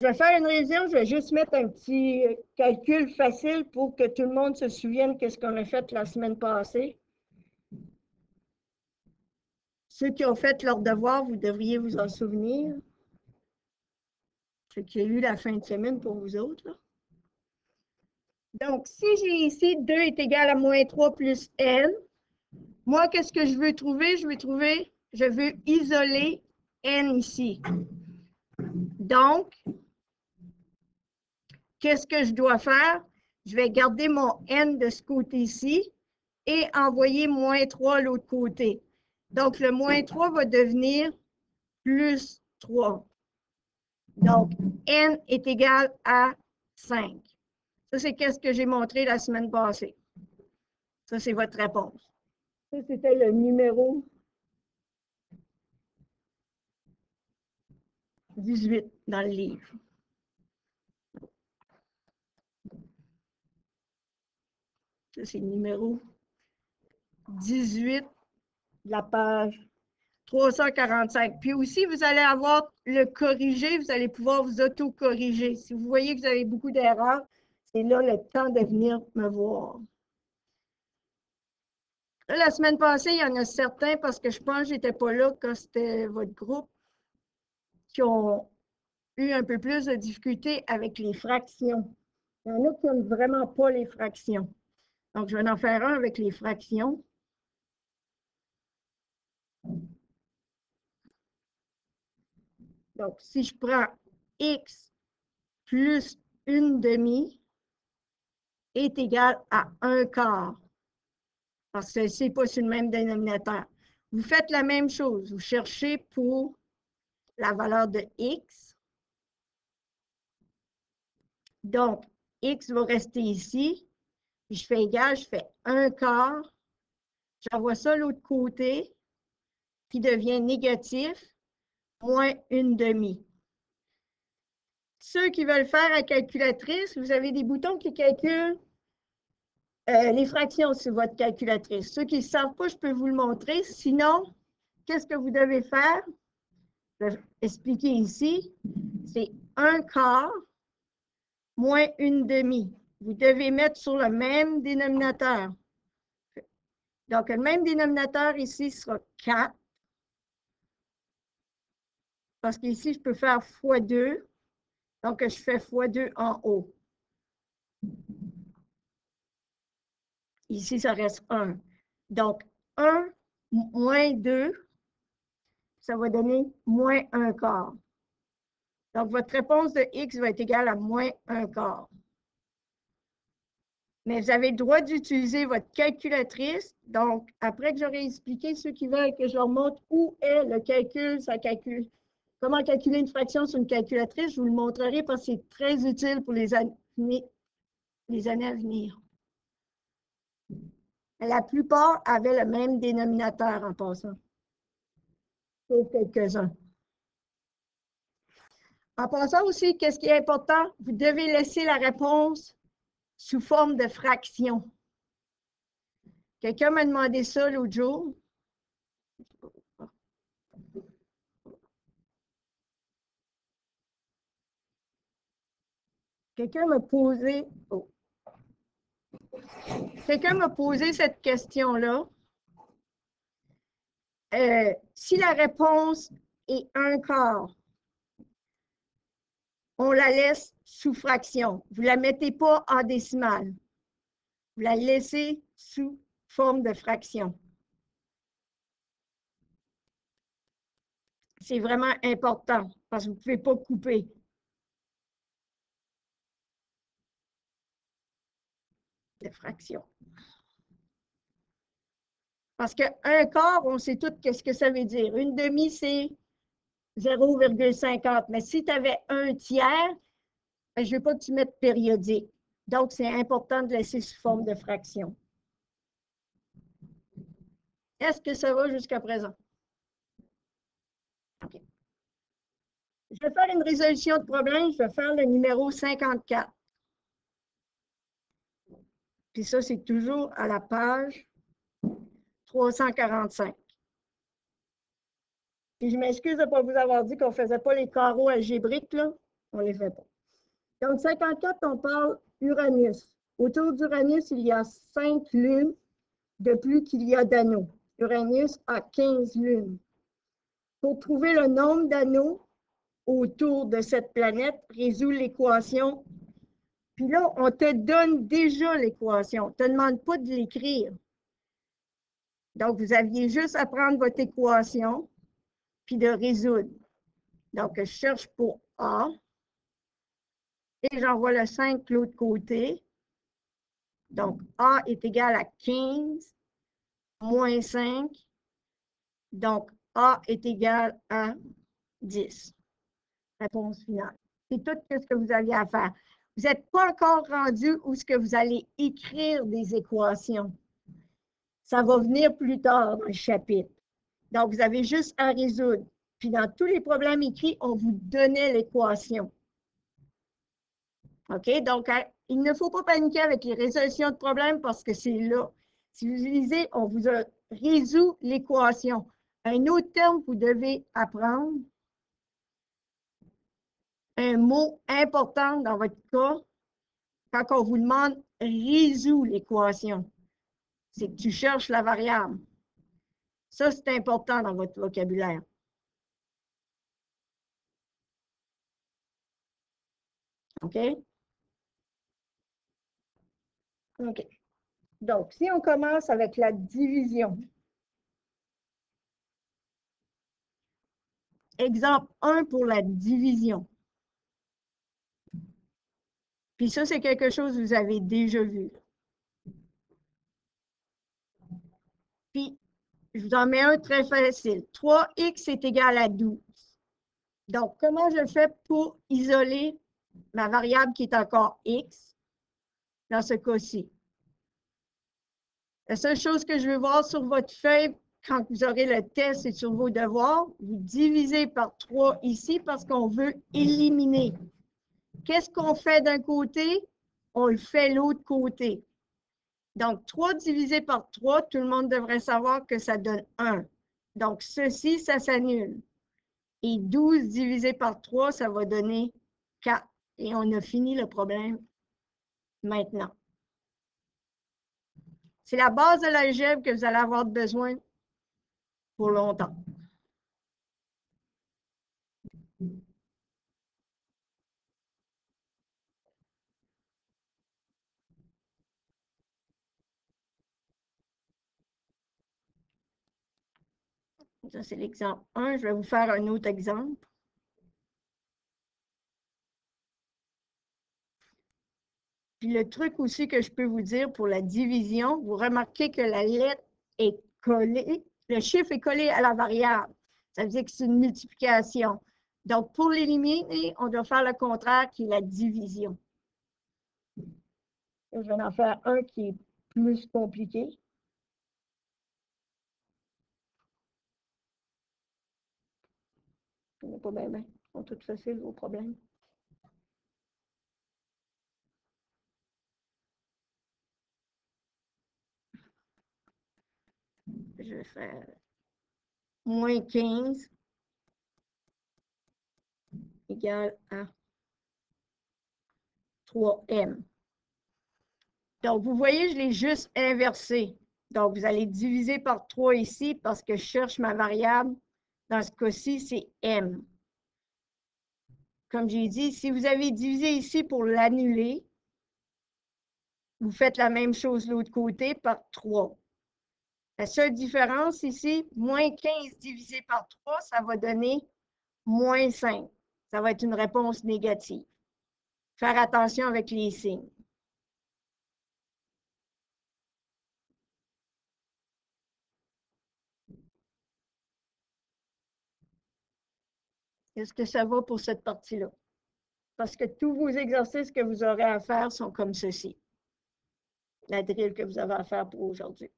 Je vais faire une révision, je vais juste mettre un petit calcul facile pour que tout le monde se souvienne de ce qu'on a fait la semaine passée. Ceux qui ont fait leur devoir, vous devriez vous en souvenir. Ce qu'il y a eu la fin de semaine pour vous autres. Là. Donc, si j'ai ici 2 est égal à moins 3 plus n, moi, qu'est-ce que je veux trouver? Je veux isoler n ici. Donc, qu'est-ce que je dois faire? Je vais garder mon n de ce côté-ci et envoyer moins 3 de l'autre côté. Donc, le moins 3 va devenir plus 3. Donc, n est égal à 5. Ça, c'est qu'est-ce que j'ai montré la semaine passée. Ça, c'est votre réponse. Ça, c'était le numéro 18 dans le livre. Ça, c'est le numéro 18 de la page 345. Puis aussi, vous allez avoir le corrigé, vous allez pouvoir vous auto-corriger. Si vous voyez que vous avez beaucoup d'erreurs, c'est là le temps de venir me voir. Là, la semaine passée, il y en a certains, parce que je pense que je n'étais pas là quand c'était votre groupe, qui ont eu un peu plus de difficultés avec les fractions. Il y en a qui n'aiment vraiment pas les fractions. Donc, je vais en faire un avec les fractions. Donc, si je prends x plus 1/2 est égal à 1/4, parce que c'est pas sur le même dénominateur. Vous faites la même chose. Vous cherchez pour la valeur de x. Donc, x va rester ici. Je fais égal, je fais 1/4. J'envoie ça de l'autre côté, qui devient négatif, moins 1/2. Ceux qui veulent faire à calculatrice, vous avez des boutons qui calculent les fractions sur votre calculatrice. Ceux qui ne savent pas, je peux vous le montrer. Sinon, qu'est-ce que vous devez faire? Je vais expliquer ici. C'est 1/4 moins 1/2. Vous devez mettre sur le même dénominateur. Donc, le même dénominateur ici sera 4. Parce qu'ici, je peux faire fois 2. Donc, je fais fois 2 en haut. Ici, ça reste 1. Donc, 1 moins 2, ça va donner moins 1/4. Donc, votre réponse de x va être égale à moins 1/4. Mais vous avez le droit d'utiliser votre calculatrice. Donc, après que j'aurai expliqué ceux qui veulent que je leur montre où est le calcul, comment calculer une fraction sur une calculatrice, je vous le montrerai parce que c'est très utile pour les années à venir. La plupart avaient le même dénominateur en passant, sauf quelques-uns. En passant aussi, qu'est-ce qui est important? Vous devez laisser la réponse sous forme de fraction. Quelqu'un m'a demandé ça l'autre jour. Quelqu'un m'a posé cette question-là. Si la réponse est 1/4, on la laisse sous fraction. Vous ne la mettez pas en décimale. Vous la laissez sous forme de fraction. C'est vraiment important parce que vous ne pouvez pas couper. De fraction. Parce que 1/4, on sait tout ce que ça veut dire. 1/2, c'est 0,50. Mais si tu avais 1/3, je ne veux pas que tu mettes périodique. Donc, c'est important de laisser sous forme de fraction. Est-ce que ça va jusqu'à présent? OK. Je vais faire une résolution de problème. Je vais faire le numéro 54. Puis ça, c'est toujours à la page 345. Puis je m'excuse de ne pas vous avoir dit qu'on ne faisait pas les carreaux algébriques, là. On ne les fait pas. Donc, 54, on parle Uranus. Autour d'Uranus, il y a 5 lunes de plus qu'il y a d'anneaux. Uranus a 15 lunes. Pour trouver le nombre d'anneaux autour de cette planète, résout l'équation. Puis là, on te donne déjà l'équation. On ne te demande pas de l'écrire. Donc, vous aviez juste à prendre votre équation puis de résoudre. Donc, je cherche pour A et j'envoie le 5 de l'autre côté. Donc, A est égal à 15 moins 5. Donc, A est égal à 10. Réponse finale. C'est tout ce que vous aviez à faire. Vous n'êtes pas encore rendu où ce que vous allez écrire des équations. Ça va venir plus tard dans le chapitre. Donc, vous avez juste à résoudre. Puis, dans tous les problèmes écrits, on vous donnait l'équation. OK? Donc, il ne faut pas paniquer avec les résolutions de problèmes parce que c'est là. Si vous lisez, on vous a résolu l'équation. Un autre terme que vous devez apprendre, un mot important dans votre cas, quand on vous demande résoudre l'équation, c'est que tu cherches la variable. Ça, c'est important dans votre vocabulaire. OK? OK. Donc, si on commence avec la division. Exemple 1 pour la division. Puis ça, c'est quelque chose que vous avez déjà vu. Puis, je vous en mets un très facile. 3x est égal à 12. Donc, comment je fais pour isoler ma variable qui est encore x dans ce cas-ci? La seule chose que je veux voir sur votre feuille, quand vous aurez le test et sur vos devoirs, vous divisez par 3 ici parce qu'on veut éliminer. Qu'est-ce qu'on fait d'un côté? On le fait l'autre côté. Donc, 3 divisé par 3, tout le monde devrait savoir que ça donne 1. Donc, ceci, ça s'annule. Et 12 divisé par 3, ça va donner 4. Et on a fini le problème maintenant. C'est la base de l'algèbre que vous allez avoir besoin pour longtemps. Ça, c'est l'exemple 1. Je vais vous faire un autre exemple. Puis le truc aussi que je peux vous dire pour la division, vous remarquez que la lettre est collée, le chiffre est collé à la variable. Ça veut dire que c'est une multiplication. Donc, pour l'éliminer, on doit faire le contraire qui est la division. Je vais en faire un qui est plus compliqué. Ce n'est pas bien, bien. Ils sont tous faciles, vos problèmes. Je vais faire moins 15 égale à 3m. Donc, vous voyez, je l'ai juste inversé. Donc, vous allez diviser par 3 ici parce que je cherche ma variable. Dans ce cas-ci, c'est m. Comme j'ai dit, si vous avez divisé ici pour l'annuler, vous faites la même chose de l'autre côté par 3. La seule différence ici, moins 15 divisé par 3, ça va donner moins 5. Ça va être une réponse négative. Faire attention avec les signes. Est-ce que ça va pour cette partie-là? Parce que tous vos exercices que vous aurez à faire sont comme ceci. La drill que vous avez à faire pour aujourd'hui.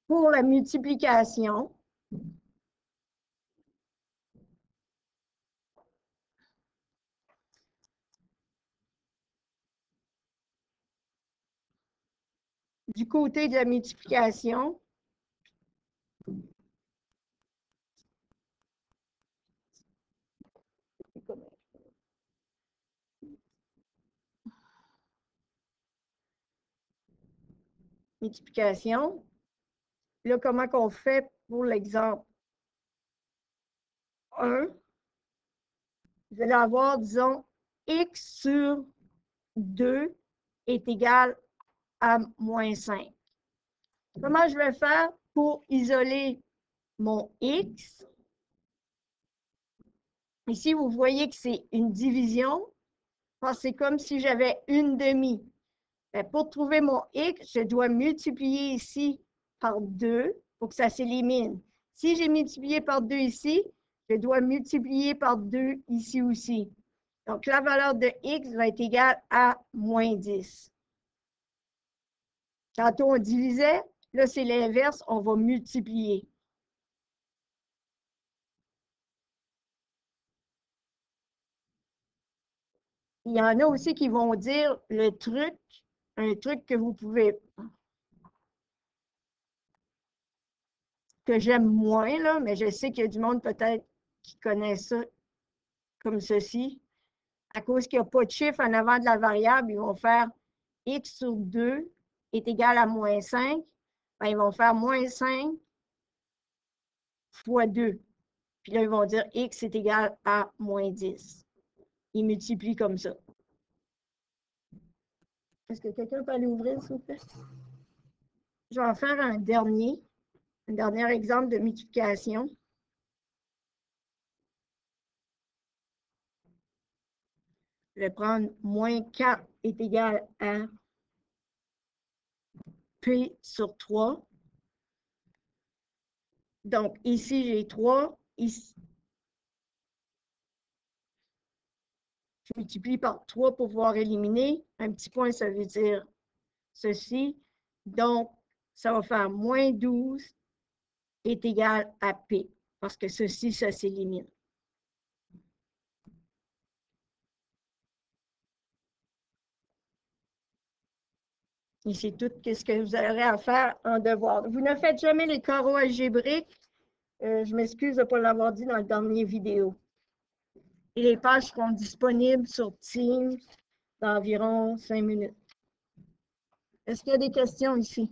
Pour la multiplication, du côté de la multiplication, multiplication. Là, comment qu'on fait pour l'exemple 1? Vous allez avoir, disons, x sur 2 est égal à moins 5. Comment je vais faire pour isoler mon x? Ici, vous voyez que c'est une division. C'est comme si j'avais une demi. Pour trouver mon x, je dois multiplier ici par 2 pour que ça s'élimine. Si j'ai multiplié par 2 ici, je dois multiplier par 2 ici aussi. Donc, la valeur de x va être égale à moins 10. Tantôt, on divisait. Là, c'est l'inverse. On va multiplier. Il y en a aussi qui vont dire un truc que vous pouvez, que j'aime moins, là, mais je sais qu'il y a du monde peut-être qui connaît ça comme ceci. À cause qu'il n'y a pas de chiffre en avant de la variable, ils vont faire x sur 2 est égal à moins 5. Bien, ils vont faire moins 5 fois 2. Puis là, ils vont dire x est égal à moins 10. Ils multiplient comme ça. Est-ce que quelqu'un peut aller ouvrir, s'il vous plaît? Je vais en faire un dernier exemple de multiplication. Je vais prendre moins 4 est égal à P sur 3. Donc, ici, j'ai 3. Ici, je multiplie par 3 pour pouvoir éliminer. Un petit point, ça veut dire ceci. Donc, ça va faire moins 12 est égal à P, parce que ceci, ça s'élimine. Et c'est tout ce que vous aurez à faire en devoir. Vous ne faites jamais les carreaux algébriques. Je m'excuse de ne pas l'avoir dit dans la dernière vidéo. Et les pages seront disponibles sur Teams dans environ 5 minutes. Est-ce qu'il y a des questions ici?